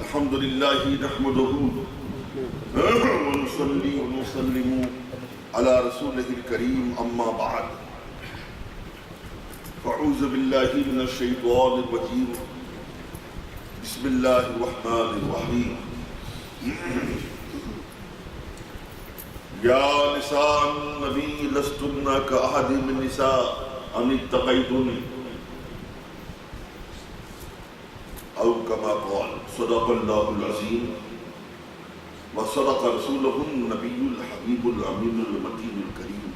الحمد لله نحمده ونصلي ونسلم على رسوله الكريم أما بعد فأعوذ بالله من الشيطان الرجيم بسم الله الرحمن الرحيم يا نساء النبي لستن كأحد من النساء أن اتقيتن أو كما قال صدق الله العظيم وصدق رسوله النبي الحبيب الأمين المتين الكريم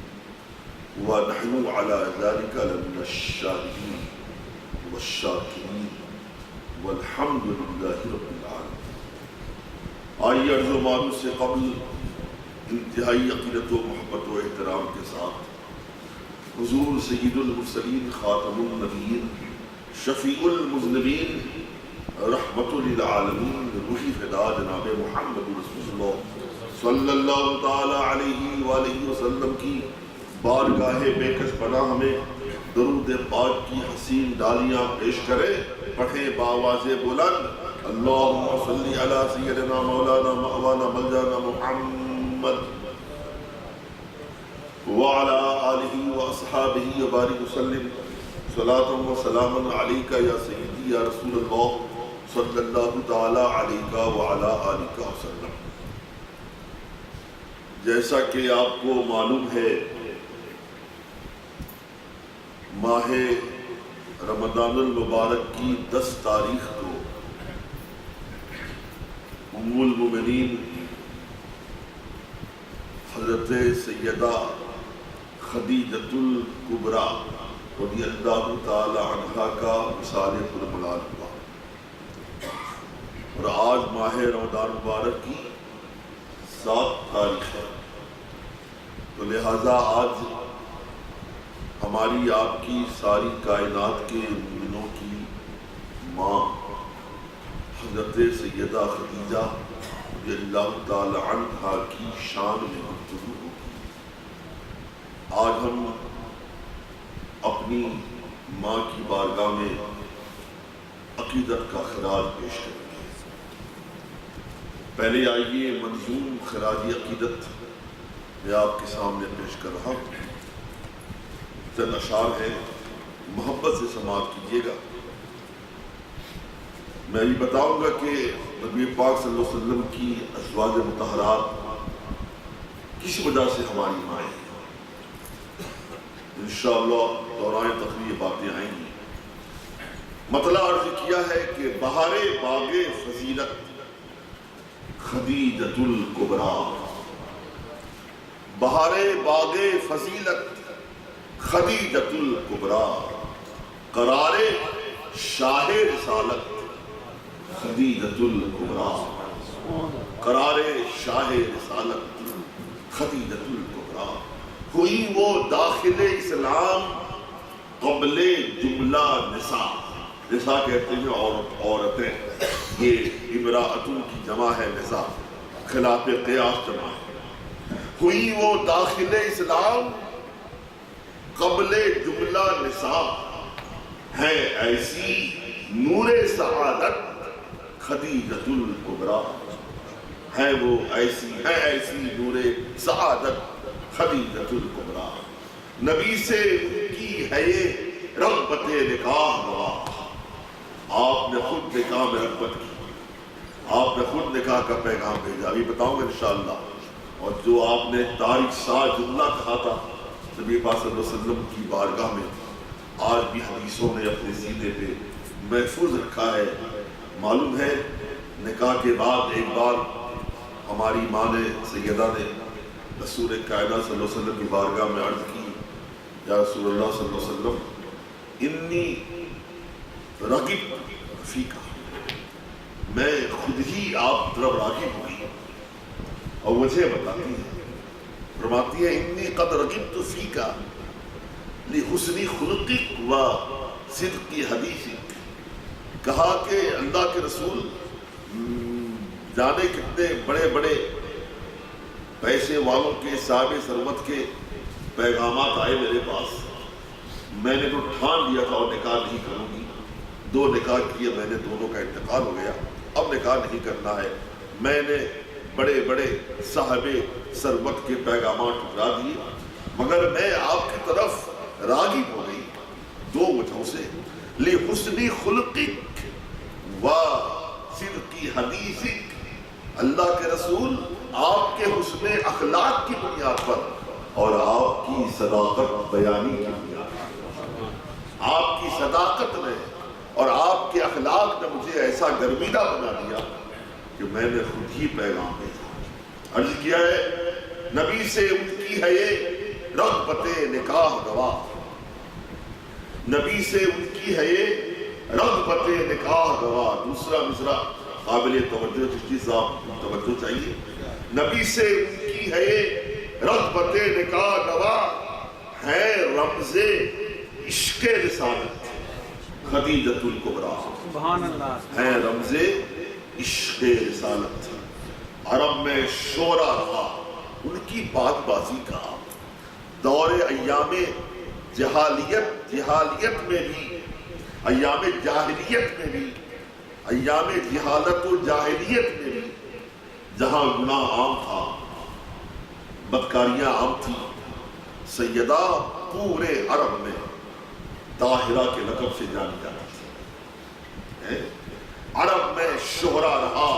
ونحن على ذلك لمن الشاهدين والشاكرين والحمد لله رب العالمين. آئیے عرض و معروف سے قبل انتہائی عقیدت و محبت و احترام کے ساتھ حضور سید المرسلین خاتم النبیین شفیع المذنبین رحمت للعالمین روحی فدا جناب محمد رسول اللہ صلی اللہ تعالی علیہ وآلہ وسلم کی بارگاہ بے کش پناہ ہمیں درود پاک کی حسین ڈالیاں پیش کرے. پڑھیں بآواز بلند اللہم صلی علی سیدنا مولانا مأوانا ملجانا محمد وعلى آلہ واصحابہ وبارک وسلم صلاۃ و سلام علیک یا سیدی یا رسول اللہ صلی اللہ تعالی علیہ وعلى آلہ وسلم. جیسا کہ آپ کو معلوم ہے ماہ رمضان المبارک کی 10 تاریخ کو ام المومنین حضرت سیدہ خدیجۃ الکبریٰ رضی اللہ تعالی عنہا کا وصال پرملال ہوا اور آج ماہ رمضان مبارک کی 7 تاریخ ہے. تو لہذا آج ہماری آپ کی ساری کائنات کے مومنوں کی ماں حضرت سیدہ خدیجہ رضی اللہ تعالی عنہا کی شان میں گفتگو ہوگی. آج ہم اپنی ماں کی بارگاہ میں عقیدت کا خراج پیش کریں گے. پہلے آئیے منظوم خراج عقیدت میں آپ کے سامنے پیش کر رہا ہوں. چند اشعار ہیں، محبت سے سماعت کیجیے گا. میں یہ بتاؤں گا کہ نبی پاک صلی اللہ علیہ وسلم کی ازواج مطہرات کس وجہ سے ہماری مائیں ہیں. انشاءاللہ دوران تقریر باتیں آئیں گی. مطلع عرض کیا ہے کہ بہار باغ فضیلت خدیجۃ الکبریٰ، بہار باغ فضیلت خدیجۃ الکبریٰ، قرار شاہ رسالت خدیجۃ الکبریٰ، قرار شاہ رسالت خدیجۃ الکبریٰ. ہوئی وہ داخل اسلام قبل جملہ نساء. نساء کہتے ہیں عورتیں، یہ امراءتن کی جمع ہے نساء، خلاف قیاس جمع ہے. ہوئی وہ داخل اسلام قبل جملہ نساء، ہے ایسی نور سعادت خدیجۃ الکبریٰ، ہے وہ ایسی نور سعادت خدیجۃ الکبریٰ. نبی سے کی ہے یہ رغبت نکاح نواح. آپ نے خود نکاح میں رغبت کی، آپ نے خود نکاح کا پیغام بھیجا. ابھی بتاؤں گا انشاءاللہ. اور جو آپ نے تاریخ سا جملہ کہا تھا نبی پاک صلی اللہ علیہ وسلم کی بارگاہ میں، آج بھی حدیثوں نے اپنے سینے پہ محفوظ رکھا ہے. معلوم ہے نکاح کے بعد ایک بار ہماری ماں نے سیدہ نے رسول کائنات صلی اللہ علیہ وسلم کی بارگاہ میں عرض کی، یا رسول اللہ صلی اللہ علیہ وسلم انی راغب فیکا، میں خود ہی آپ طرف راغب ہوئی. اور مجھے بتاتی ہے، فرماتی ہے انی قد رغبت فیکا لحسن خلقک و صدق حدیثک. کہا کہ اللہ کے رسول جانے کتنے بڑے بڑے پیسے والوں کے صاحب ثروت کے پیغامات آئے میرے پاس، میں نے تو ٹھان لیا تھا اور نکاح نہیں کروں گی. 2 نکاح کیے میں نے، دونوں کا انتقال ہو گیا. اب نکاح نہیں کرنا ہے۔ میں نے بڑے بڑے صاحب ثروت کے پیغامات ٹھکرا دیے، مگر میں آپ کی طرف راغب ہو گئی دو وجہوں سے، لحسن خلقک و صدق حدیثک، اللہ کے رسول آپ کے حسن اخلاق کی بنیاد پر اور آپ کی صداقت بیانی کی بنیاد پر، آپ کی صداقت نے اور آپ کے اخلاق نے مجھے ایسا گرمیدہ بنا دیا کہ میں نے خود ہی پیغام بھیجا۔ عرض کیا ہے نبی سے ان کی ہے یہ رغبت نکاح گواہ، نبی سے ان کی ہے یہ رغبت نکاح گواہ۔ دوسرا مصرع قابل توجہ، چشتی صاحب توجہ چاہیے۔ نبی سے ان کی ہے یہ رغبت نکاح گواہ، ہے رمز عشق رسالت خدیجۃ الکبریٰ، سبحان اللہ، ہے رمز عشق رسالت۔ عرب میں شورا رہا ان کی بات بازی کا، دور ایام جہالیت میں بھی، ایام جاہلیت میں بھی، ایام جہالت و جاہلیت میں بھی، جہاں گناہ عام تھا، بدکاریاں عام تھی، سیدہ پورے عرب میں طاہرہ کے لقب سے جانی جاتی تھی۔ عرب میں شہرا رہا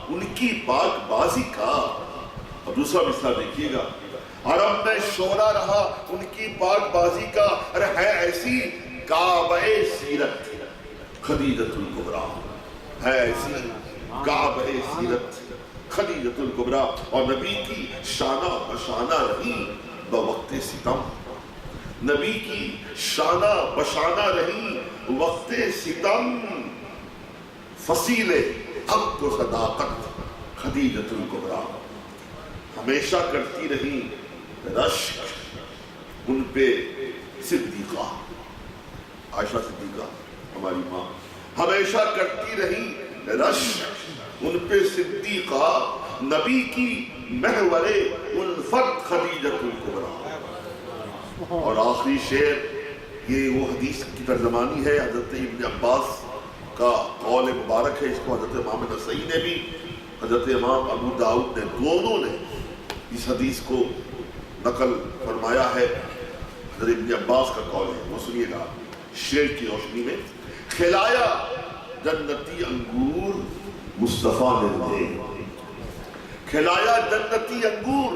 ان کی پاک بازی کا، اور دوسرا مثال دیکھیے گا، عرب میں شہرا رہا ان کی پاک بازی کا، اور ہے ایسی کعبہ سیرت خدیجۃ الکبریٰ، ہے ایسی کعبہ سیرت خدیجۃ الکبریٰ، اور نبی کی شانہ بشانہ رہی بوقت ستم، نبی کی شانہ بشانہ رہی وقت ستم، فصیل حق و صداقت خدیجۃ الکبریٰ، ہمیشہ کرتی رہی رشک ان پہ صدیقہ، عائشہ صدیقہ ہماری ماں، ہمیشہ کرتی رہی رشک ان پہ صدیقہ، نبی کی محور الفت خدیجۃ الکبریٰ۔ اور آخری شعر، یہ وہ حدیث کی ترجمانی ہے، حضرت ابن عباس کا قول مبارک ہے، اس کو حضرت امام نسائی نے بھی، حضرت امام ابو داؤد نے، دونوں نے اس حدیث کو نقل فرمایا ہے۔ حضرت ابن عباس کا قول ہے، وہ سنیے گا شعر کی روشنی میں، کھلایا جنتی انگور مصطفیٰ نے انہیں، کھلایا جنتی انگور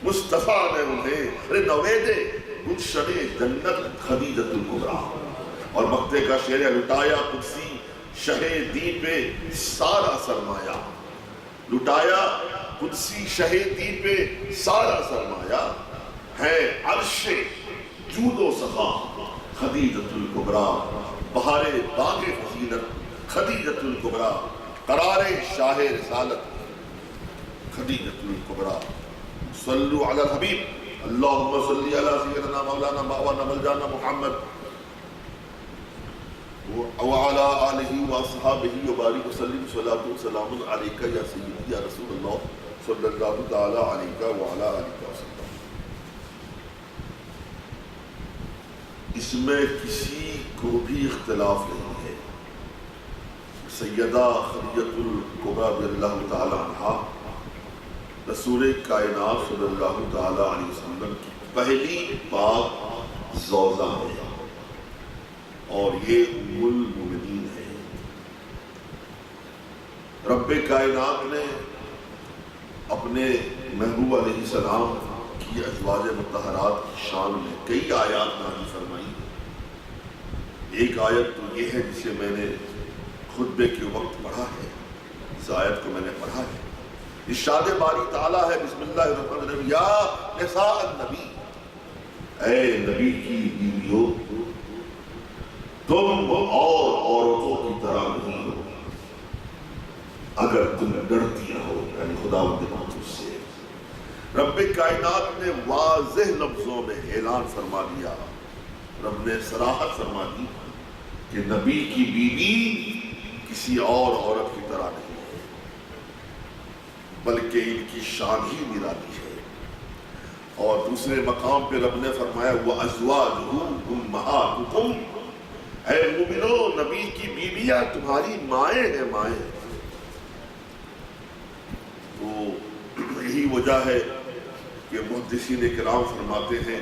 مصطفیٰ نے انہیں، نوید گلشن جنت خدیجۃ الکبریٰ۔ اور مقطع کا شعر ہے، لٹایا قدسی شہ دی پہ سارا سرمایہ، لٹایا قدسی شہ دی پہ سارا سرمایہ، ہے عرش جود و سخا خدیجۃ الکبریٰ، بہار باغ فضیلت خدیجۃ الکبریٰ، قرار شاہ رسالت خدیجۃ الکبریٰ۔ صلو علی الحبیب، اللہم صلی علی سیدنا مولانا ماوانا ملجانا محمد وعلى آلہ واصحابہ وبارک وسلم، صلاۃ و سلام علیکہ یا سیدی یا رسول اللہ صلی اللہ تعالی علیہ وعلی آلہ وسلم۔ اس میں کسی کو بھی اختلاف نہیں ہے، سیدہ خدیجۃ الکبریٰ رضی اللہ تعالی عنہا رسول کائنات صلی اللہ تعالی علیہ وسلم کی پہلی پاک زوجہ ہے، اور یہ ام المومنین ہے۔ رب کائنات نے اپنے محبوب علیہ السلام کی ازواج مطہرات کی شان میں کئی آیات نازل فرمائی۔ ایک آیت تو یہ ہے جسے میں نے خطبے کے وقت پڑھا ہے، اس آیت کو میں نے پڑھا ہے، ارشاد باری تعالیٰ ہے، بسم اللہ الرحمن الرحیم، یا نساء النبی، اے نبی کی بیویوں، تم اور عورتوں کی طرح نہیں ہو اگر تم ڈرتی رہو، یعنی خداوند مقدس سے۔ رب کائنات نے واضح لفظوں میں اعلان فرما دیا، رب نے صراحت فرما دی کہ نبی کی بیوی کسی اور عورت کی طرح نہیں ہے، بلکہ ان کی شان ہی نرالی ہے۔ اور دوسرے مقام پہ رب نے فرمایا وَأَزْوَاجُهُ أُمَّهَاتُكُمْ، اے مومنو، نبی کی بیویاں تمہاری مائیں ہیں، مائیں۔ وجہ ہے کہ محدثین کرام فرماتے ہیں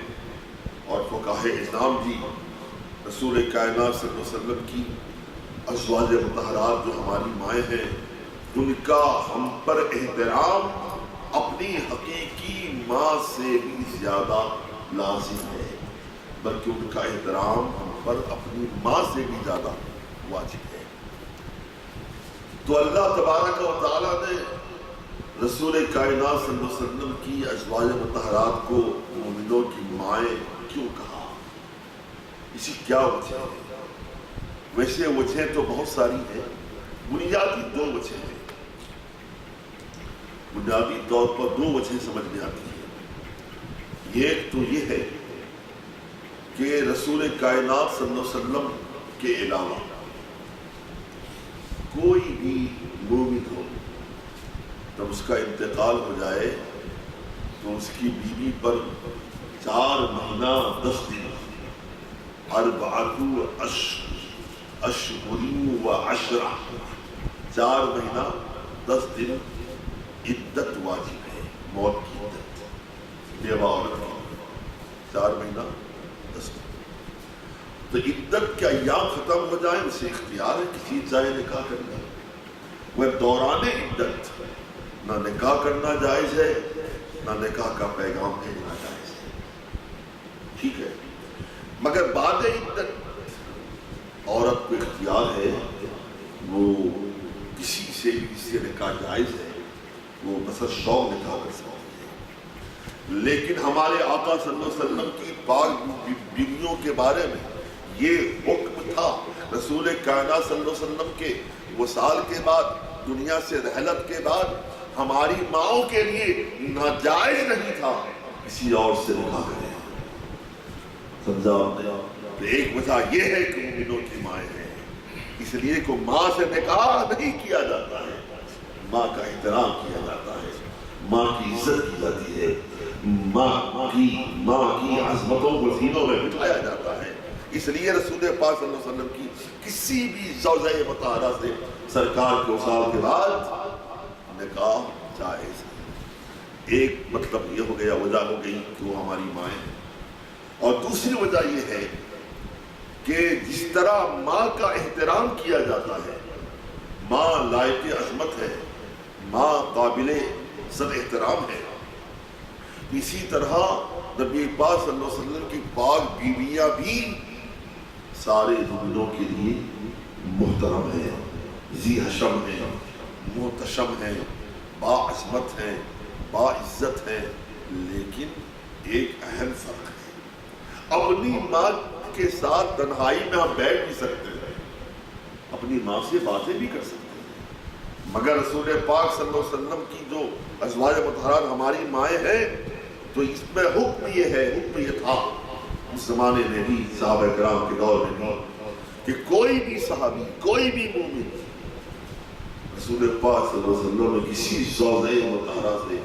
اور فقہاء اسلام بھی رسول کائنات صلی اللہ علیہ وسلم کی ازواج مطہرات جو ہماری مائیں ہیں ان کا ہم پر احترام اپنی حقیقی ماں سے بھی زیادہ لازم ہے، بلکہ ان کا احترام ہم پر اپنی ماں سے بھی زیادہ واجب ہے۔ تو اللہ تبارک و تعالیٰ نے رسول کائنات صلی اللہ علیہ وسلم کی ازواج مطہرات کو مومنوں کی مائیں کیوں کہا؟ اسی کیا وجہ ہے؟ ویسے وجہیں تو بہت ساری ہیں، بنیادی دو وجہیں ہیں، بنیادی طور پر دو وجہیں سمجھ میں آتی ہیں۔ ایک تو یہ ہے کہ رسول کائنات صلی اللہ علیہ وسلم کے علاوہ کوئی بھی مومن ہو جب اس کا انتقال ہو جائے تو اس کی بیوی پر 4 مہینہ 10 دن 4 اشہر و 10 4 مہینہ 10 دن عدت واجب ہے، موت کی عدت، بیوہ عورت کی 4 مہینہ 10 دن۔ تو عدت کے ایام ختم ہو جائیں اسے اختیار ہے کسی چاہے نکاح کرنا، وہ دوران عدت نہ نکاح کرنا جائز ہے نہ نکاح کا پیغام بھیجنا جائز ہے، ٹھیک ہے۔ مگر بعد عدت عورت کو اختیار ہے وہ کسی سے بھی اس سے نکاح جائز ہے، وہ مثلا شوق نکاح کر سکتی ہے۔ لیکن ہمارے آقا صلی اللہ علیہ وسلم کی پاک بیویوں کے بارے میں یہ حکم تھا، رسول کائنات صلی اللہ علیہ وسلم کے وصال کے بعد، دنیا سے رحلت کے بعد ہماری ماؤں کے لیے ناجائز نہیں تھا کسی اور سے نکاح کرے۔ سمجھا آپ نے؟ تو ایک وجہ یہ ہے کہ مومنوں کی مائیں ہیں، اس لیے کو ماں سے نکاح نہیں کیا جاتا ہے، ماں کا احترام کیا جاتا ہے، ماں کی عزت کی جاتی ہے، ماں کی عظمتوں کو سینوں میں بٹھایا جاتا ہے۔ اس لیے رسول پاک صلی اللہ علیہ وسلم کی کسی بھی زوجہ مطہرہ سے سرکار کے وصال کے بعد نکاح جائز ہے۔ ایک مطلب یہ ہو گیا، وجہ ہو گئی کہ وہ ہماری مائیں ہیں۔ اور دوسری وجہ یہ ہے کہ جس طرح ماں کا احترام کیا جاتا ہے، ماں لائق عظمت ہے، ماں قابل صد احترام ہے، اسی طرح نبی پاک صلی اللہ علیہ وسلم کی پاک بیویاں بھی سارے مومنوں کے لیے محترم ہیں، ذی حشم ہیں، محتشم ہیں، باعظمت ہیں، باعزت ہیں۔ لیکن ایک اہم فرق ہے، اپنی ماں کے ساتھ تنہائی میں ہم بیٹھ بھی سکتے ہیں، اپنی ماں سے باتیں بھی کر سکتے ہیں، مگر رسول پاک صلی اللہ علیہ وسلم کی جو ازواج مطہرات ہماری مائیں ہیں تو اس میں حکم یہ تھا اس زمانے میں بھی، صحابہ کرام کے دور میں بھی، کہ کوئی بھی صحابی، کوئی بھی مومن رسول پاک صلی اللہ علیہ وسلم میں کسی زوجہ مطہرہ سے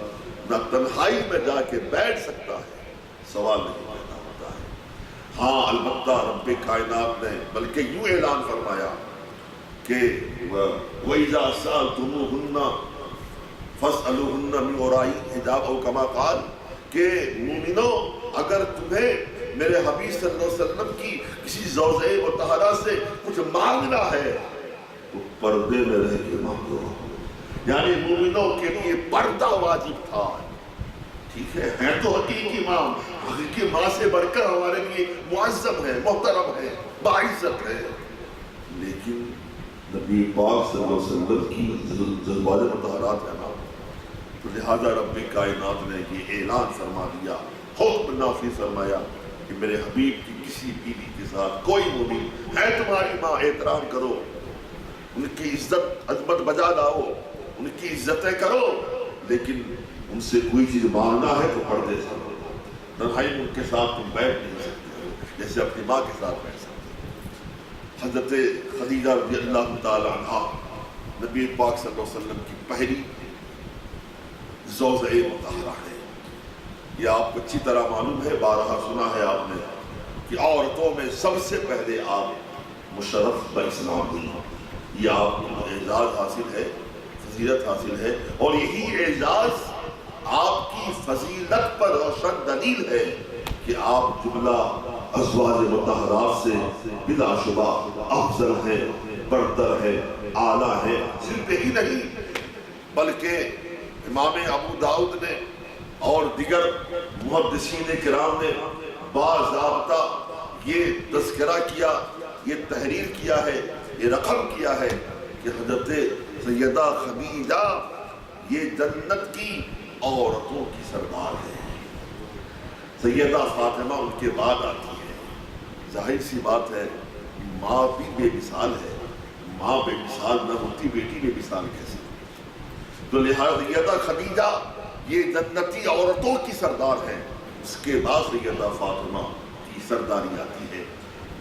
نہ تنہائی میں جا کے بیٹھ سکتا ہے، سوال نہیں پیدا ہوتا ہے۔ ہاں البتہ رب کائنات نے بلکہ یوں اعلان فرمایا کہ وَإِذَا سَأَلْتُمُوهُنَّ فَاسْأَلُوهُنَّ مِنْ وَرَاءِ حِجَابٍ أَوْ كَمَا قَالَ، کہ مومنوں اگر تمہیں میرے حبیب صلی اللہ علیہ وسلم کی کسی زوجہ مطہرہ سے کچھ مانگنا ہے تو پردے میں رہ کے مانگو، یعنی مومنوں کے لیے پردہ واجب تھا، ٹھیک ہے تو حقیقی ماں، حقیقی ماں سے بڑھ کر ہمارے لیے معظم ہے، محترم ہے، باعزت ہے، لیکن نبی پاک صلی اللہ علیہ وسلم کی ازواج مطہرات ہے نا، تو لہذا رب کائنات نے یہ اعلان فرما دیا، حکم نافذ فرمایا کہ میرے حبیب کی کسی بیوی کے ساتھ کوئی مومن ہے تمہاری ماں، احترام کرو، ان کی عزت عظمت بجا لاؤ، ان کی عزتیں کرو، لیکن ان سے کوئی چیز مانگنا ہے تو پردے سے تنہائی ان کے ساتھ تم بیٹھ نہیں سکتے جیسے اپنی ماں کے ساتھ بیٹھ سکتے۔ حضرت خدیجہ رضی اللہ تعالی عنہا نبی پاک صلی اللہ علیہ وسلم کی پہلی زوجہ مطہرہ ہے۔ یہ آپ کو اچھی طرح معلوم ہے، بارہا سنا ہے آپ نے کہ عورتوں میں سب سے پہلے آپ مشرف باسلام ہوئی، یہ آپ کو اعزاز حاصل ہے، فضیلت حاصل ہے، اور یہی اعزاز آپ کی فضیلت پر روشن دلیل ہے کہ آپ جملہ ازواج مطہرات سے بلا شبہ افضل ہے، برتر ہے، اعلیٰ ہے۔ صرف یہی نہیں بلکہ امام ابو داؤد نے اور دیگر محدثین کرام نے باضابطہ یہ تذکرہ کیا، یہ تحریر کیا ہے، یہ رقم کیا ہے کہ حضرت سیدہ خدیجہ یہ جنت کی عورتوں کی سردار ہے۔ سیدہ فاطمہ ان کے بعد آتی ہے۔ ظاہر سی بات ہے ماں بھی بے مثال ہے، ماں بے مثال نہ ہوتی بیٹی بے مثال کیسے؟ تو لہٰذا سیدہ خدیجہ یہ جنتی عورتوں کی سردار ہے، اس کے بعد سیدہ فاطمہ کی سرداری آتی ہے۔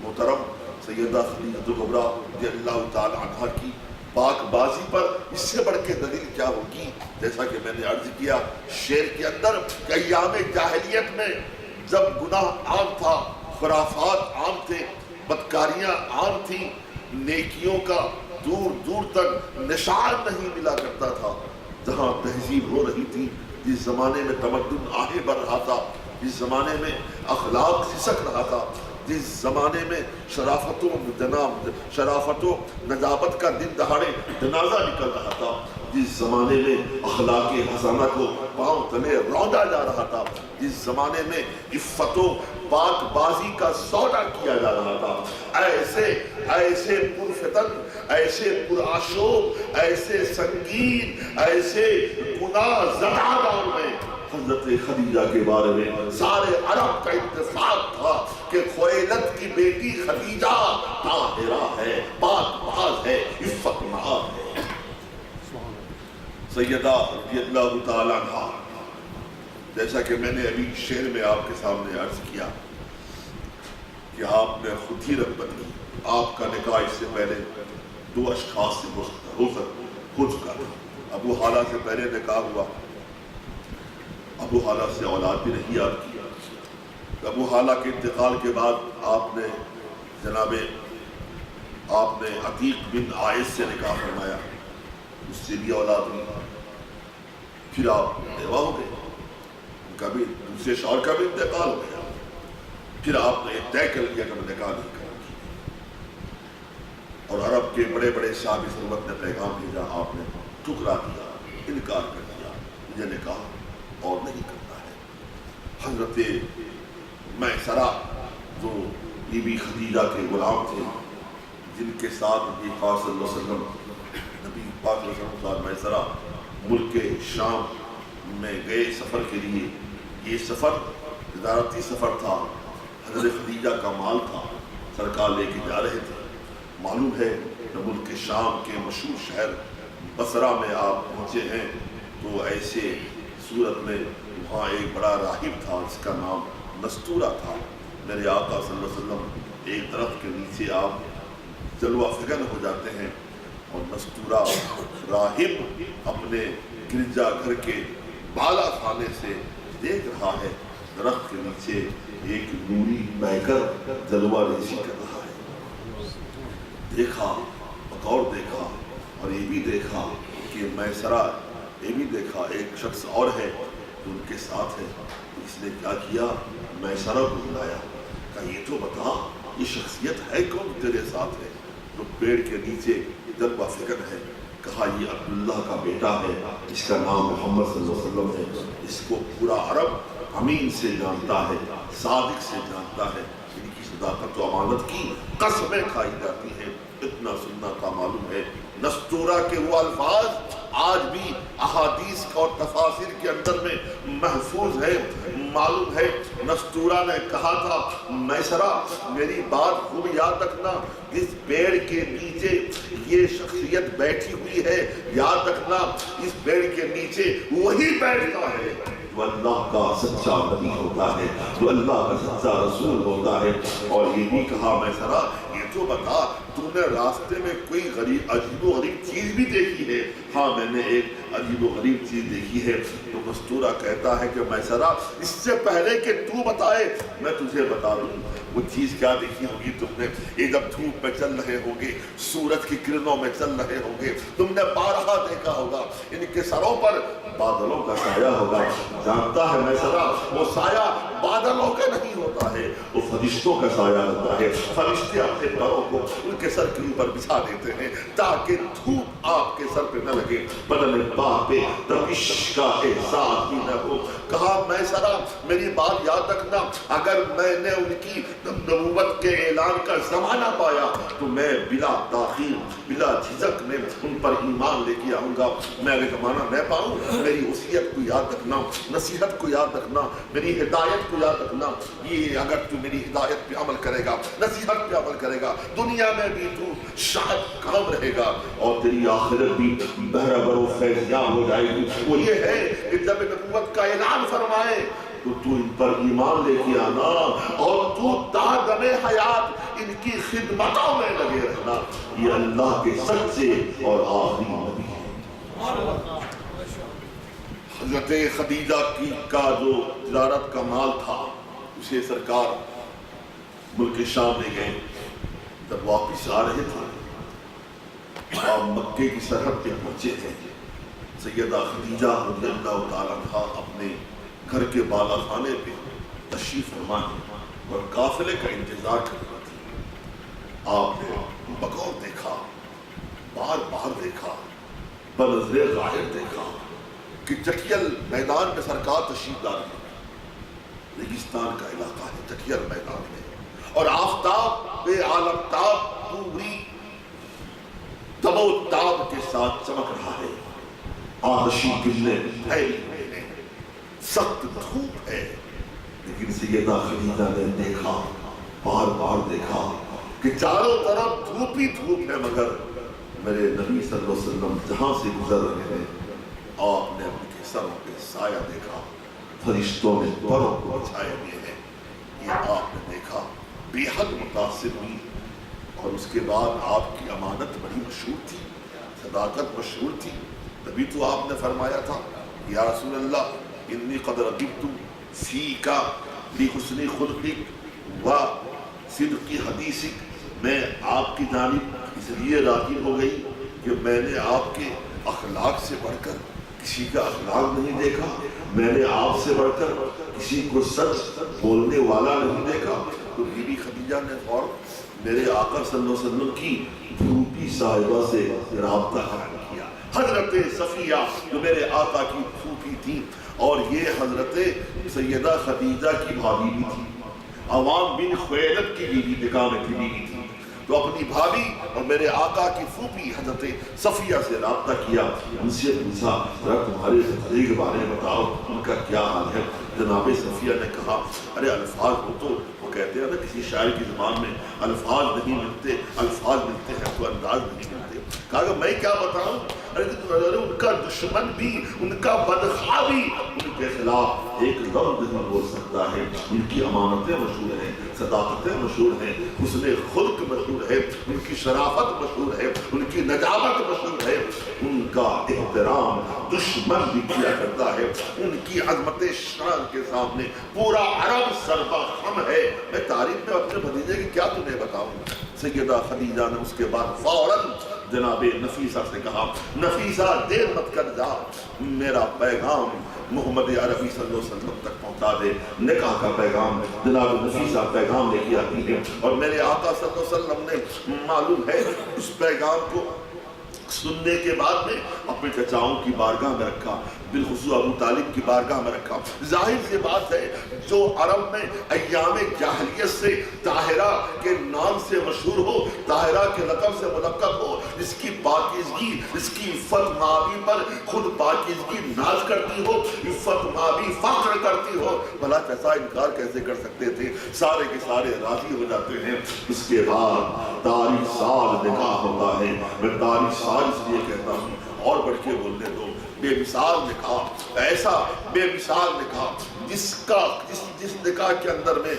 محترم سیدہ خدیجہ کبریٰ رضی اللہ تعالی عنہ کی پاک بازی پر اس سے بڑھ کے دلیل کیا ہوگی؟ جیسا کہ میں نے عرض کیا شعر کے اندر کہ ایام جاہلیت میں جب گناہ عام تھا، خرافات عام تھے، بدکاریاں عام تھیں، نیکیوں کا دور دور تک نشان نہیں ملا کرتا تھا، جہاں تہذیب ہو رہی تھی، جس زمانے میں تمدن آگے بڑھ رہا تھا، جس زمانے میں اخلاق سسک رہا تھا، جس زمانے میں شرافت و نجابت کا دن دہاڑے جنازہ نکل رہا تھا، جس زمانے میں اخلاق حسنہ کو پاؤں تلے روندا جا رہا تھا، جس زمانے میں عفت و پاک بازی کا سودا کیا جا رہا تھا، ایسے پرفتن، ایسے پرآشوب، ایسے سنگین، ایسے گناہ زدہ دور میں حضرت خدیجہ کے بارے میں سارے عرب کا اتفاق تھا کہ خویلد کی بیٹی خدیجہ طاہرہ ہے، پاک باز ہے، عفت مآب ہے۔ سیدہ رضی اللہ تعالیٰ عنہ، جیسا کہ میں نے ابھی شعر میں آپ کے سامنے عرض کیا کہ آپ نے خود ہی رغبت کی، آپ کا نکاح اس سے پہلے 2 اشخاص سے ہو چکا تھا۔ ابو حالہ سے پہلے نکاح ہوا، ابو حالہ سے اولاد بھی نہیں آپ کی۔ ابو حالہ کے انتقال کے بعد آپ نے عتیق بن عائص سے نکاح فرمایا، اس سے بھی اولاد ہوئی۔ پھر آپ بیوہ ہو گئے، ان کا بھی دوسرے شوہر کا بھی انتقال ہو گیا۔ پھر آپ نے طے کر لیا کہ میں نکاح نہیں کروں گی، اور عرب کے بڑے بڑے صاحب ثروت نے پیغام بھیجا، آپ نے ٹھکرا دیا، انکار کر دیا، مجھے نکاح اور نہیں کرنا ہے۔ حضرت میسرہ جو بی بی خدیجہ کے غلام تھے، جن کے ساتھ نبی پاک صلی اللہ علیہ وسلم میسرہ ملک شام میں گئے سفر کے لیے، یہ سفر تجارتی سفر تھا، حضرت خدیجہ کا مال تھا، سرکار لے کے جا رہے تھے۔ معلوم ہے کہ ملک شام کے مشہور شہر بصرہ میں آپ پہنچے ہیں، تو ایسے صورت میں وہاں ایک بڑا راہب تھا، جس کا نام نستورہ تھا۔ میرے آقا صلی اللہ علیہ وسلم ایک درخت کے نیچے آپ جلوہ فکن ہو جاتے ہیں، اور نستورہ راہب اپنے گرجا گھر کے بالا خانے سے دیکھ رہا ہے، درخت کے نیچے ایک نوری بہہ کر جلوہ ریزی کر رہا ہے۔ دیکھا، بطور دیکھا، اور یہ بھی دیکھا کہ میسرہ، یہ بھی دیکھا ایک شخص اور ہے جو ان کے ساتھ ہے۔ اس نے کیا کیا؟ میسرہ کو بلایا، کہا یہ تو بتا یہ شخصیت ہے کون تیرے ساتھ ہے جو پیڑ کے نیچے جلوہ فکن ہے؟ کہا یہ عبداللہ کا بیٹا ہے، اس کا نام محمد صلی اللہ علیہ وسلم ہے، اس کو پورا عرب امین سے جانتا ہے، صادق سے جانتا ہے، ان کی صداقت و امانت کی قسمیں کھائی جاتی ہیں۔ اتنا سننا کا معلوم ہے نستورہ کے وہ الفاظ آج بھی احادیث اور تفاسیر کے اندر میں محفوظ ہے۔ معلوم ہے نستورہ نے کہا تھا میسرہ میری بات خوب یاد رکھنا، جس پیڑ کے نیچے یہ شخصیت بیٹھی ہوئی ہے، یاد رکھنا اس پیڑ کے نیچے وہی بیٹھتا ہے جو اللہ کا سچا نبی ہوتا ہے، جو اللہ کا سچا رسول ہوتا ہے۔ اور یہ بھی کہا میسرہ یہ تو بتا تو نے راستے میں کوئی عجیب و غریب چیز بھی دیکھی ہے؟ ہاں میں نے ایک عجیب و غریب چیز دیکھی ہے تو مستورہ کہتا ہے کہ میسرہ اس سے پہلے کہ تو بتائے میں تجھے بتا دوں وہ چیز کیا دیکھی ہوگی تم نے. یہ جب دھوپ میں چل رہے ہوگے سورج کی کرنوں میں چل رہے ہوگے تم نے بارہا دیکھا ہوگا ان کے سروں پر بادلوں کا سایہ ہوگا. جانتا ہے میسرہ وہ سایہ بادلوں کا نہیں ہوتا ہے وہ فرشتوں کا سایہ ہوتا ہے. فرشتے اپنے پروں کو ان کے سر کے اوپر بچھا دیتے ہیں تاکہ دھوپ آپ کے سر پہ نہ لگے بدن پا پہ تپش کا احساس بھی نہ ہو. کہا میسرہ میری بات یاد رکھنا اگر میں نے ان کی نبوت کے اعلان کا زمانہ پایا تو میں بلا تاخیر بلا جھجک میں ان پر ایمان لے کے آؤں گا. میں اگر زمانہ نہ پاؤں میری وصیت کو یاد رکھنا نصیحت کو یاد رکھنا میری ہدایت کو یاد رکھنا. یہ اگر تو میری ہدایت پہ عمل کرے گا نصیحت پہ عمل کرے گا دنیا میں بھی تو شاید کام رہے گا اور تیری آخرت بھی بہرہ برو فیضیاب ہو جائے گی. وہ یہ ہے کہ جب نبوت کا اعلان فرمائے تو ان پر ایمان لے کے آنا اور تو تا دم حیات ان کی خدمتوں میں لگے رہنا. یہ اللہ کے سچے اور آخری نبی ہے. حضرت خدیجہ کی کا جو تجارت کا مال تھا اسے سرکار ملک شام لے گئے. جب واپس آ رہے تھے اور مکے کی سرحد پہ پہنچے تھے سیدہ خدیجہ رضی اللہ تعالیٰ عنہا اپنے گھر کے بالا خانے پہ تشریف فرما اور قافلے کا انتظار کر رہا تھی. آپ نے بغور دیکھا بار بار دیکھا بنظر ظاہر دیکھا کہ چٹیل میدان میں سرکار تشریف لا رہے ہیں. ریگستان کا علاقہ ہے چٹیل میدان میں اور آفتاب بے عالمتاب پوری تب و تاب کے ساتھ چمک رہا ہے. آتشی کرنیں پھیلی ہوئی ہیں سخت دھوپ ہے لیکن سیدہ خدیجہ نے دیکھا بار بار دیکھا کہ چاروں طرف دھوپ ہی دھوپ ہے مگر میرے نبی صلی اللہ علیہ وسلم جہاں سے گزر رہے ہیں آپ نے ان کے سروں پہ سایہ دیکھا فرشتوں نے پروں کو بچھائے ہوئے ہیں. یہ آپ نے دیکھا بے حد متاثر ہوئی اور اس کے بعد آپ کی امانت بڑی مشہور تھی صداقت مشہور تھی. تبھی تو آپ نے فرمایا تھا یا رسول اللہ انی قد رغبت فیک لحسن خلقک و صدق حدیثک. میں آپ کی جانب اس لیے راغب ہو گئی کہ میں نے آپ کے اخلاق سے بڑھ کر کسی کا اخلاق نہیں دیکھا. میں نے آپ سے بڑھ کر کسی کو سچ بولنے والا نہیں دیکھا. تو بی بی خدیجہ نے فوراً میرے آقا صلی اللہ علیہ وسلم کی پھوپھی صاحبہ سے رابطہ قائم کیا. حضرت صفیہ جو میرے آقا کی پھوپھی تھی اور یہ حضرت سیدہ خدیجہ کی بھابھی بھی تھی. عوام بن خویلد کی بیوی دکامہ کی بیوی تھی. تو اپنی بھابھی اور میرے آقا کی پھوپھی حضرت صفیہ سے رابطہ کیا. ان سے پوچھا ذرا تمہارے زندگی کے بارے میں بتاؤ ان کا کیا حال ہے. جناب صفیہ نے کہا ارے الفاظ ہو تو وہ کہتے ہیں نا کسی شاعر کی زبان میں الفاظ نہیں ملتے الفاظ ملتے ہیں تو انداز نہیں ملتے. کہا کہ میں کیا بتاؤں ان کا دشمن بھی ان کا بدخواہ بھی ان کے خلاف ایک لفظ نہیں بول سکتا ہے. ان کی امانتیں مشہور ہیں صداقتیں مشہور ہیں حسن خلق مشہور ہے ان کی شرافت مشہور ہے ان کی نجابت مشہور ہے. ان کا احترام دشمن بھی کیا کرتا ہے. ان کی عظمت شان کے سامنے پورا عرب سربا خم ہے. میں تاریخ میں اپنے بھتیجے کی کیا تمہیں بتاؤں. سیدہ خدیجہ نے اس کے بعد فوراً جناب نفیسہ سے کہا نفیسہ دیر مت کر جا میرا پیغام محمد عربی صلی اللہ علیہ وسلم تک پہنچا دے. نکاح کا پیغام جناب نفیسہ پیغام لے کے آتی ہے اور میرے آقا صلی اللہ علیہ وسلم نے معلوم ہے اس پیغام کو سننے کے بعد میں اپنے چچاؤں کی بارگاہ میں رکھا بالخصوص ابو طالب کی بارگاہ میں رکھا. ظاہر سی بات ہے جو عرب میں ایام جاہلیت سے طاہرہ کے نام سے مشہور ہو طاہرہ کے لقب سے ملقب ہو جس کی پاکیزگی جس کی عفت مابی پر خود پاکیزگی ناز کرتی ہو عفت مابی فخر کرتی ہو بھلا کیسا انکار کیسے کر سکتے تھے. سارے کے سارے راضی ہو جاتے ہیں. اس کے بعد تاریخ سال نکاح ہوتا ہے. میں تاریخ سال اس لیے کہتا ہوں اور بڑھ کے بولنے دو. بے مثال نکاح, ایسا بے مثال نکاح جس نکاح کے اندر میں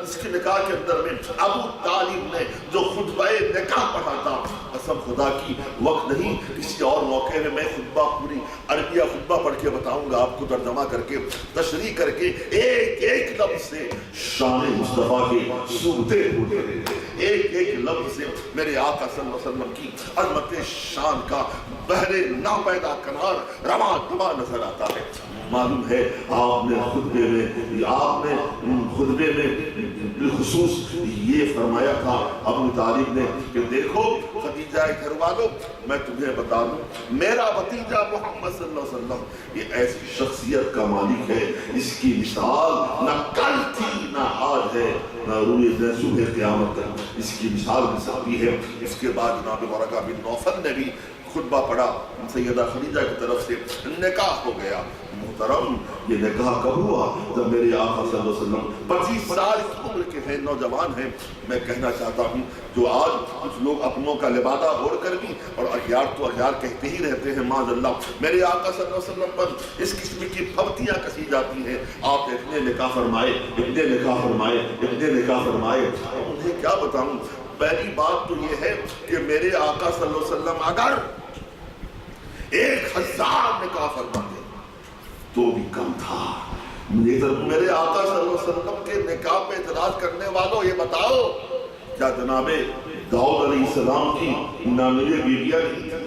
اس کے نکاح کے اندر میں ابو طالب نے جو خطبہ نکاح پڑھا تھا, قسم خدا کی وقت نہیں, کسی اور موقع میں خطبہ پوری عربیہ خطبہ پڑھ کے بتاؤں گا آپ کو, ترجمہ کر کے تشریح کر کے ایک ایک لفظ سے شان مصطفیٰ کے صورتیں ہوتے رہے, ایک ایک لفظ سے میرے آقا صلی اللہ علیہ وسلم کی عظمت شان کا بحر ناپیدا کنار رواں دواں نظر آتا ہے. معلوم ہے آپ نے خطبے میں بالخصوص یہ فرمایا تھا ابو طالب نے کہ دیکھو خدیجہ گھر والوں, میں تمہیں بتا دوں میرا بھتیجا محمد صلی اللہ علیہ وسلم یہ ایسی شخصیت کا مالک ہے, اس کی مثال نہ کل تھی نہ آج ہے نہ روئے صبح قیامت تک اس کی مثال مل سکتی ہے. اس کے بعد جناب ورقہ بن نوفل نے بھی خطبہ پڑھا سیدہ خدیجہ کی طرف سے, نکاح ہو گیا. محترم یہ نکاح کب ہوا؟ جب میرے آقا صلی اللہ علیہ وسلم 25 سال کی عمر کے ہیں, نوجوان ہیں. میں کہنا چاہتا ہوں جو آج کچھ لوگ اپنوں کا لبادہ اوڑھ کر بھی اور اغیار تو اغیار کہتے ہی رہتے ہیں, معاذ اللہ میرے آقا صلی اللہ علیہ وسلم پر اس قسم کی پھبتیاں کسی جاتی ہیں. آپ اتنے نکاح فرمائے, اتنے نکاح فرمائے, اتنے نکاح فرمائے, انہیں کیا بتاؤں. پہلی بات تو یہ ہے کہ میرے آقا صلی اللہ علیہ وسلم اگر 1000 نکاح فرماتے تو بھی کم تھا. میرے آقا صلی اللہ علیہ وسلم کے نکاح پہ اعتراض کرنے والوں یہ بتاؤ کیا جناب داؤد علیہ السلام کی 99 بیویاں نہیں تھیں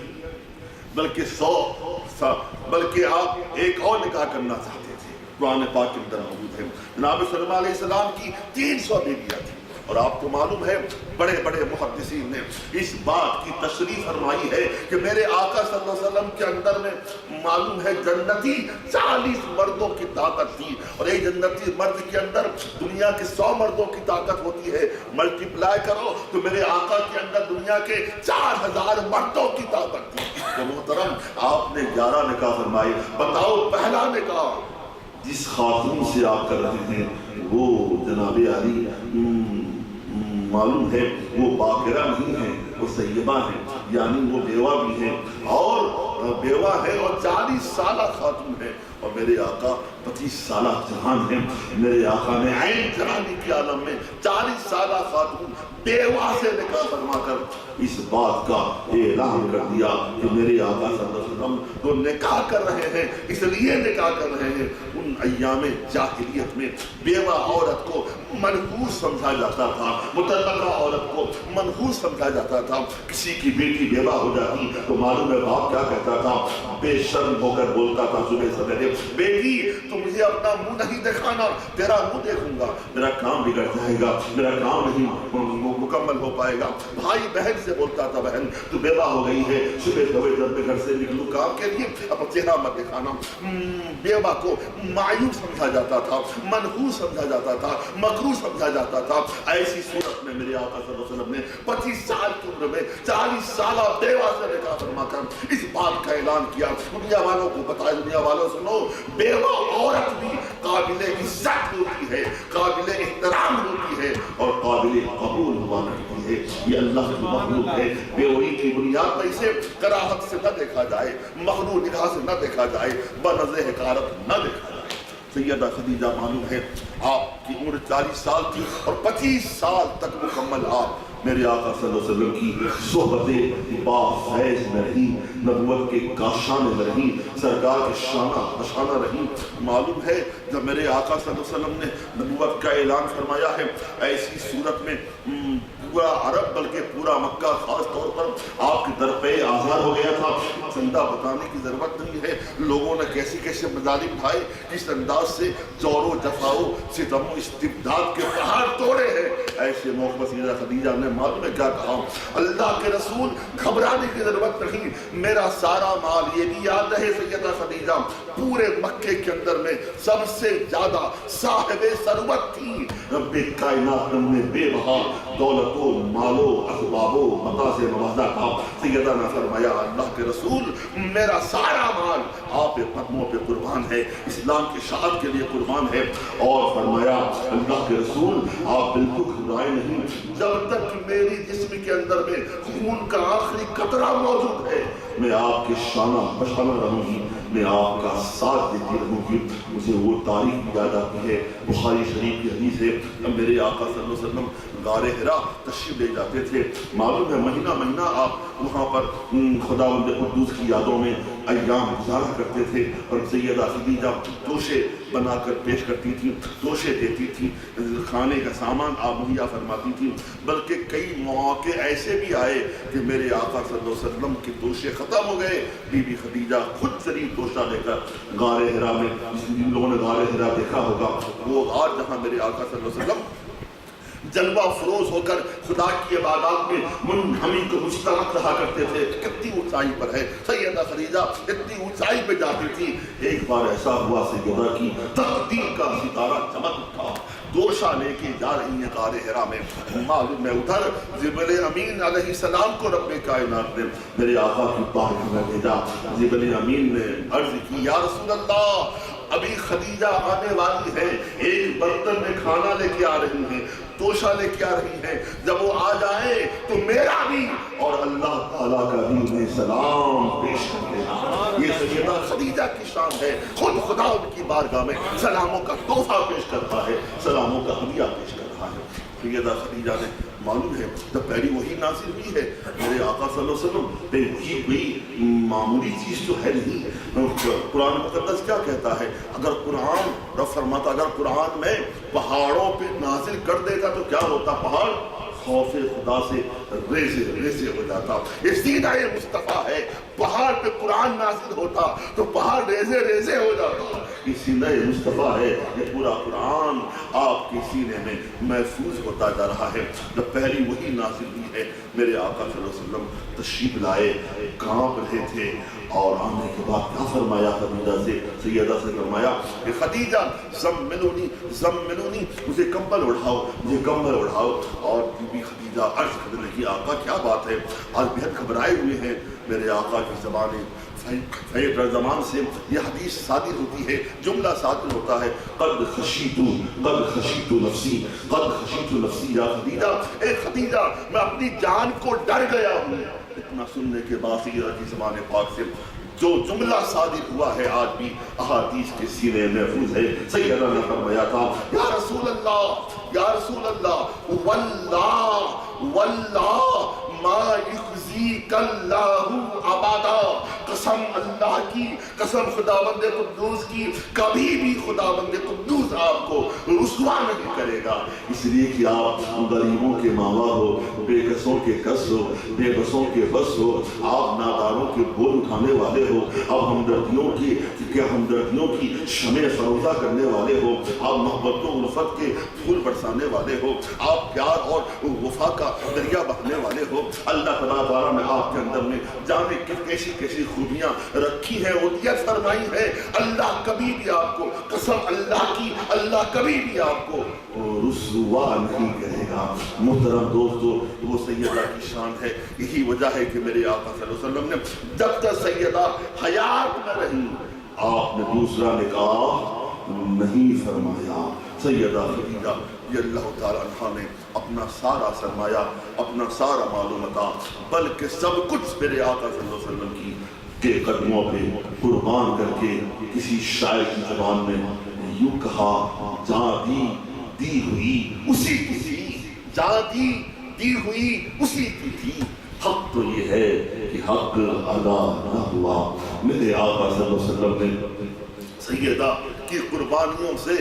بلکہ 100 بلکہ آپ ایک اور نکاح کرنا چاہتے تھے؟ قرآن پاک کے اندر موجود ہے جناب سلیمان علیہ السلام کی 300 بیویاں تھیں. اور آپ کو معلوم ہے بڑے بڑے محدثین نے اس بات کی تشریح فرمائی ہے کہ میرے آقا صلی اللہ علیہ وسلم کے اندر میں معلوم ہے جنتی 40 مردوں کی طاقت تھی, اور ایک جنتی مرد کے اندر دنیا کے 100 مردوں کی طاقت ہوتی ہے. ملٹیپلائی کرو تو میرے آقا کے اندر دنیا کے 4000 مردوں کی طاقت تھی. تو محترم آپ نے 11 نکاح فرمائے. بتاؤ پہلا نکاح جس خاتون سے آپ کر رہے ہیں وہ جناب علی معلوم ہے وہ باقرہ نہیں ہے, وہ سیبہ ہیں, یعنی وہ بیوہ بھی ہیں اور بیوہ ہے اور 40 سالہ خاتون ہے. اور میرے آقا 25 سالہ جہان ہیں. میرے آقا نے عین جہانی کی عالم میں 40 سالہ خاتون بیوہ سے نکاح فرما کر اس بات کا اعلان کر دیا کہ میرے آقا صلی اللہ علیہ وسلم تو نکاح کر رہے ہیں, اس لیے نکاح کر رہے ہیں. ان ایام جاہلیت میں بیوہ عورت کو منحوس سمجھا جاتا تھا, مطلقہ عورت کو منحوس سمجھا جاتا تھا. کسی کی بیٹی بیوہ ہو جاتی تو معلوم ہے باپ کیا کہتا تھا, بے شرم ہو کر بولتا تھا صبح سویرے, بیٹی تو مجھے اپنا منہ نہیں دکھانا, تیرا منہ دیکھوں گا, میرا کام بگڑ جائے گا, میرا کام نہیں مکمل ہو پائے گا. بھائی بہن سے بولتا تھا بہن تو بیوہ ہو گئی ہے, صبح سویرے جب میں گھر سے نکلوں کام کے لیے اپنا چہرہ مت دکھانا. بیوہ کو مایوس سمجھا جاتا تھا, منحوس سمجھا جاتا تھا, مکروہ سمجھا جاتا تھا. ایسی صورت میں میرے آقا صلی اللہ علیہ وسلم نے 25 سال کی عمر میں 40 سالہ بیوہ سے نکاح فرما کر اس بات کا اعلان کیا. دنیا والوں کو بتایا, دنیا والوں سنو, بیوہ عورت بھی قابل عزت ہوتی ہے, قابل احترام ہوتی ہے اور قابل قبول ہوا کرتی ہے. یہ اللہ کی مخلوق ہے. بیوہی کی بنیاد پر اسے کراہت سے نہ دیکھا جائے, مغرور نگاہ سے نہ دیکھا جائے, بنظر حقارت نہ دیکھا جائے. سیدہ خدیجہ معلوم ہے آپ کی عمر 40 سال تھی اور 25 سال تک مکمل آپ میرے آقا صلی اللہ علیہ وسلم کی صحبت با فیض میں رہی, نبوت کے کاشانے میں رہی, سرکار کے شانہ رہی. معلوم ہے جب میرے آقا صلی اللہ علیہ وسلم نے نبوت کا اعلان فرمایا ہے, ایسی صورت میں پورا عرب بلکہ پورا مکہ خاص طور پر آپ کے در پہ آزار ہو گیا تھا. چندہ بتانے کی ضرورت نہیں ہے, لوگوں نے کیسے کیسے مظالم اٹھائے, کس انداز سے جور و جفاؤ ستم و استبداد کے پہاڑ توڑے ہیں. ایسے موقع سیدہ خدیجہ نے معلوم ہے کیا کہا, اللہ کے رسول گھبرانے کی ضرورت نہیں, میرا سارا مال. یہ بھی یاد رہے سیدہ خدیجہ پورے مکے کے اندر میں سب سے زیادہ صاحب ثروت تھی. رب کائنات نے بے بہا دولت و مالو اسباب و متا سے نوازا تھا. سیدہ نے فرمایا اللہ کے رسول میرا سارا مال آپ کے قدموں پہ قربان ہے, اسلام کی اشاعت کے لیے قربان ہے. اور فرمایا اللہ کے رسول آپ بالکل گھبرائے نہیں, جب تک میری جسم کے اندر میں خون کا آخری قطرہ موجود ہے میں آپ کے شانہ بشانہ رہوں گی، میں آپ کا ساتھ دیتی رہوں گی۔ مجھے وہ تاریخ بھی یاد آتی ہے، بخاری شریف کی حدیث ہے، میرے آقا صلی اللہ علیہ وسلم غار حرا تشریف لے جاتے تھے، معلوم ہے مہینہ مہینہ آپ وہاں پر خداوند قدوس کی یادوں میں ایام گزارا کرتے تھے، اور سیدہ خدیجہ توشے بنا کر پیش کرتی تھی، توشے دیتی تھی، کھانے کا سامان آپ مہیا فرماتی تھی۔ بلکہ کئی مواقع ایسے بھی آئے کہ میرے آقا صلی اللہ علیہ وسلم کے توشے ختم ہو گئے، بی بی خدیجہ خود شریف توشہ لے کر غار حرا میں، جن لوگوں نے غار حرا دیکھا ہوگا، وہ غار جہاں میرے آقا صلی اللہ علیہ وسلم جلوہ فروز ہو کر خدا کی عبادات میں منہمک کو مشترک رہا کرتے تھے، کتنی اونچائی پر ہے سیدہ خدیجہ، اتنی اونچائی پہ جاتی تھی۔ ایک بار ایسا ہوا سیدہ کی تقدیر کا ستارہ چمک اٹھا، دوشہ لے کے جا رہی ہیں غار حرا میں، معلوم ہے ادھر جبریل امین علیہ السلام کو رب کائنات نے میرے آقا کی بارگاہ میں بھیجا۔ جبریل امین نے عرض کی، یا رسول اللہ ابھی خدیجہ آنے والی ہے، ایک برتن میں کھانا لے کے آ رہی ہیں، توشہ لے کے آ رہی ہیں، جب وہ آ جائے تو میرا بھی اور اللہ تعالیٰ کا بھی انہیں سلام پیش کر دینا۔ یہ سیدہ خدیجہ کی شان ہے، خود خدا ان کی بارگاہ میں سلاموں کا تحفہ پیش کرتا ہے، سلاموں کا ہدیہ پیش کر رہا ہے۔ سیدہ خدیجہ نے معلوم ہے جب پہلی وحی نازل ہوئی ہے میرے آقا صلی اللہ علیہ وسلم پہ، وحی کوئی معمولی چیز تو ہے نہیں۔ قرآن مقدس کیا کہتا ہے؟ اگر قرآن رب فرماتا اگر قرآن میں پہاڑوں پہ نازل کر دیتا تو کیا ہوتا؟ پہاڑ خوف خدا سے ریزے ریزے ہو جاتا۔ یہ سینہ مصطفیٰ ہے، پہاڑ پہ قرآن نازل ہوتا تو پہاڑ ریزے ریزے ہو جاتا۔ یہ سینہ مصطفیٰ ہے، یہ پورا قرآن آپ کے سینے میں محفوظ ہوتا جا رہا ہے۔ جب پہلی وحی نازل ہوئی ہے میرے آقا صلی اللہ علیہ وسلم تشریف لائے، کانپ رہے تھے، اور آنے کے بعد کیا فرمایا خدیجہ سے؟ سیدہ سے فرمایا کہ خدیجہ زملونی زملونی، مجھے کمبل اڑھاؤ، مجھے کمبل اڑھاؤ۔ اور بی بی خدیجہ عرض کرنے لگی، آقا کیا بات ہے؟ آج بہت گھبرائے ہوئے ہیں۔ میرے آقا کی زبان زمان سے یہ حدیث صادر ہوتی ہے، جملہ صادر ہوتا ہے، قد خشیت نفسی، قد خشیت نفسی یا خدیجہ، اے خدیجہ میں اپنی جان کو ڈر گیا ہوں۔ اتنا سننے کے بعد سیدہ کی زبان پاک سے جو جملہ صادر ہوا ہے آج بھی احادیث کے سینے محفوظ ہے۔ سیدہ نے فرمایا تھا، یا رسول اللہ، یا رسول اللہ، واللہ ما یخزیک اللہ ابدا، قسم اللہ کی، قسم خداوند قدوس کی، کبھی بھی خداوند قدوس آپ کو رسوا نہیں کرے گا، اس لیے کہ آپ غریبوں کے ماوا ہو، بے کسوں کے کس ہو، بے بسوں کے بس ہو، آپ ناداروں کے بول اٹھانے والے ہو، آپ ہمدردیوں کی شمع فروزہ کرنے والے ہو، آپ محبت و الفت کے پھول برسانے والے ہو، آپ پیار اور وفا کا دریا بہانے والے ہو۔ اللہ تعالیٰ نے آپ کے اندر میں جانے کیسی کیسی خوبیاں رکھی ہیں، عطیت فرمائی ہے۔ اللہ کبھی بھی آپ کو، قسم اللہ کی، اللہ کبھی بھی آپ کو رسوا نہیں کرے گا۔ محترم دوستو، وہ سیدہ کی شان ہے، یہی وجہ ہے کہ میرے آقا صلی اللہ علیہ وسلم نے جب تک سیدہ حیات میں رہی آپ نے دوسرا نکاح نہیں فرمایا۔ سیدہ خدیجہ یہ اللہ تعالیٰ عنہ نے اپنا سارا سرمایہ، اپنا سارا معلومات، بلکہ سب کچھ میرے آقا صلی اللہ علیہ وسلم کے قدموں پہ قربان کر کے، کسی شاعر کی زبان میں یوں کہا، جان دی ہوئی اسی کی تھی، جان دی ہوئی اسی کی تھی۔ حق تو یہ ہے کہ حق ادا نہ ہوا۔ میرے آقا صلی اللہ علیہ وسلم نے سیدہ کی قربانیوں سے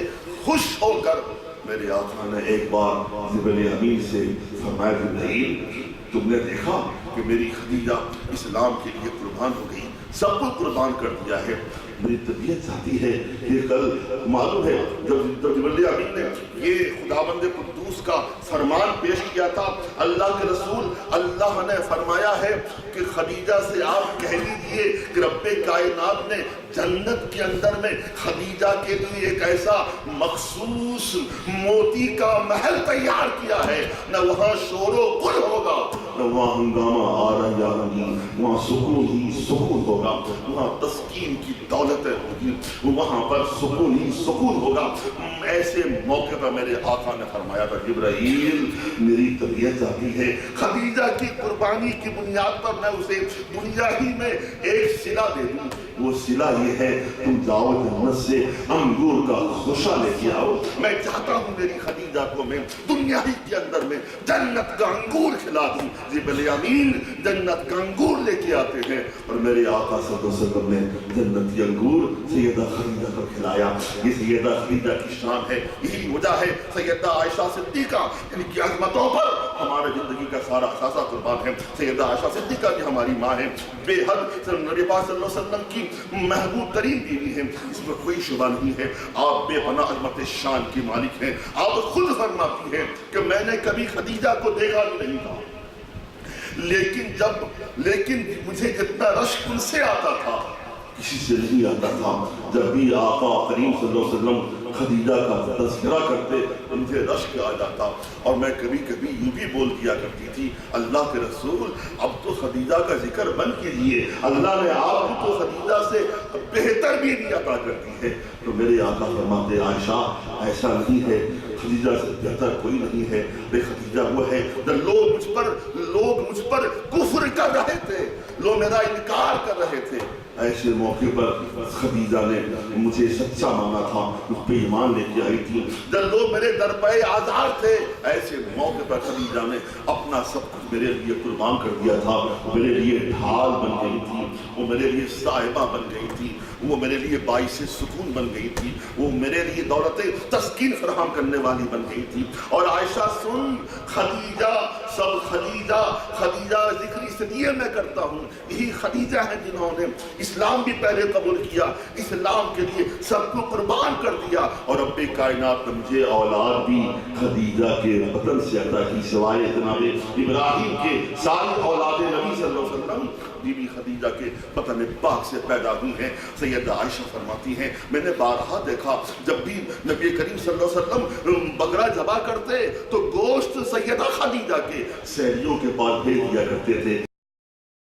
خوش ہو کر میرے آقا نے ایک بار جبریل امین سے فرمایا کہ نہیں، تم نے دیکھا کہ میری خدیجہ اسلام کے لیے قربان ہو گئی، سب کو قربان کر دیا ہے، میری طبیعت چاہتی ہے کہ کل معلوم ہے جب جبریل امین نے یہ خداوند قدوس کا فرمان پیش کیا تھا، اللہ کے رسول اللہ نے فرمایا ہے کہ خدیجہ سے آپ کہہ دیجئے کہ رب کائنات نے جنت کے اندر میں خدیجہ کے لیے ایک ایسا مخصوص موتی کا محل تیار کیا ہے، نہ وہاں شور و غل ہوگا، نہ وہاں ہنگامہ آرا یا رنگی، وہاں سکون ہی سکون ہوگا، وہاں تسکین کی دولتیں ہوگی، وہاں پر سکون ہی سکون ہوگا۔ ایسے موقع پر میرے آقا نے فرمایا تھا جبرائیل میری طبیعت آتی ہے۔ خدیجہ کی قربانی کی بنیاد پر میں اسے دنیا ہی میں ایک صلہ دے دوں، وہ صلہ یہ ہے تم جاؤ جنت سے انگور کا خوشہ لے کے آؤ۔ میں چاہتا ہوں میری خدیجہ کو میں دنیا ہی کے اندر میں جنت کا انگور کھلا دوں۔ جبریل امین جنت کا انگور لے کے آتے ہیں اور میرے آقا صلی اللہ علیہ وسلم نے جنتی انگور سیدہ خدیجہ کو کھلایا۔ یہ سیدہ خدیجہ کی شان ہے، یہی وجہ ہے سیدہ عائشہ صدیقہ ان کی عظمتوں پر ہمارے زندگی کا سارا اثاثہ قربان ہے۔ سیدہ عائشہ صدیقہ بھی ہماری ماں ہے، بے حد نبی پاک صلی اللہ علیہ وسلم کی محبوب ترین بیوی ہے، اس میں کوئی شبہ نہیں ہے۔ آپ بے پناہ عظمت شان کی مالک ہیں۔ آپ خود فرماتی ہیں کہ میں نے کبھی خدیجہ کو دیکھا بھی نہیں تھا، لیکن مجھے جتنا رشک ان سے آتا تھا کسی سے نہیں آتا تھا۔ جب بھی آقا کریم صلی اللہ علیہ وسلم خدیجہ کا تذکرہ کرتے مجھے رشک آ جاتا، اور میں کبھی کبھی یوں بھی بول دیا کرتی تھی اللہ کے رسول اب تو خدیجہ کا ذکر بند کیجئے، اللہ نے آپ کو تو خدیجہ سے بہتر بھی نہیں عطا کرتی ہے۔ تو میرے آقا فرماتے عائشہ ایسا نہیں ہے، خدیجہ سے بہتر کوئی نہیں ہے، بے خدیجہ وہ ہے جب لوگ مجھ پر کفر کر رہے تھے، لوگ میرا انکار کر رہے تھے، ایسے موقع پر خدیجہ نے مجھے سچا مانا تھا، مجھ پہ ایمان لے کے آئی تھی۔ جب لوگ میرے در پہ آزار تھے، ایسے موقع پر خدیجہ نے اپنا سب کچھ میرے لیے قربان کر دیا تھا۔ وہ میرے لیے ڈھال بن گئی تھی، وہ میرے لیے صاحبہ بن گئی تھی، وہ میرے لیے باعث سکون بن گئی تھی، وہ میرے لیے دولت تسکین فراہم کرنے والی بن گئی تھی۔ اور عائشہ سن، خدیجہ سب خدیجہ ذکر اس لیے میں کرتا ہوں، یہی خدیجہ ہیں جنہوں نے اسلام بھی پہلے قبول کیا، اسلام کے لیے سب کو قربان کر دیا، اور رب کائنات نے مجھے اولاد بھی خدیجہ کے وطن سے عطا کی، سوائے جناب ابراہیم کے ساری اولاد نبی صلی اللہ علیہ وسلم بی بی خدیجہ کے وطن پاک سے پیدا ہوئی ہیں۔ سیدہ عائشہ فرماتی ہیں میں نے بارہا دیکھا جب بھی نبی کریم صلی اللہ علیہ وسلم بکرا ذبح کرتے تو گوشت سیدہ خدیجہ کے سہیلیوں کے پاس بھیج دیا کرتے تھے،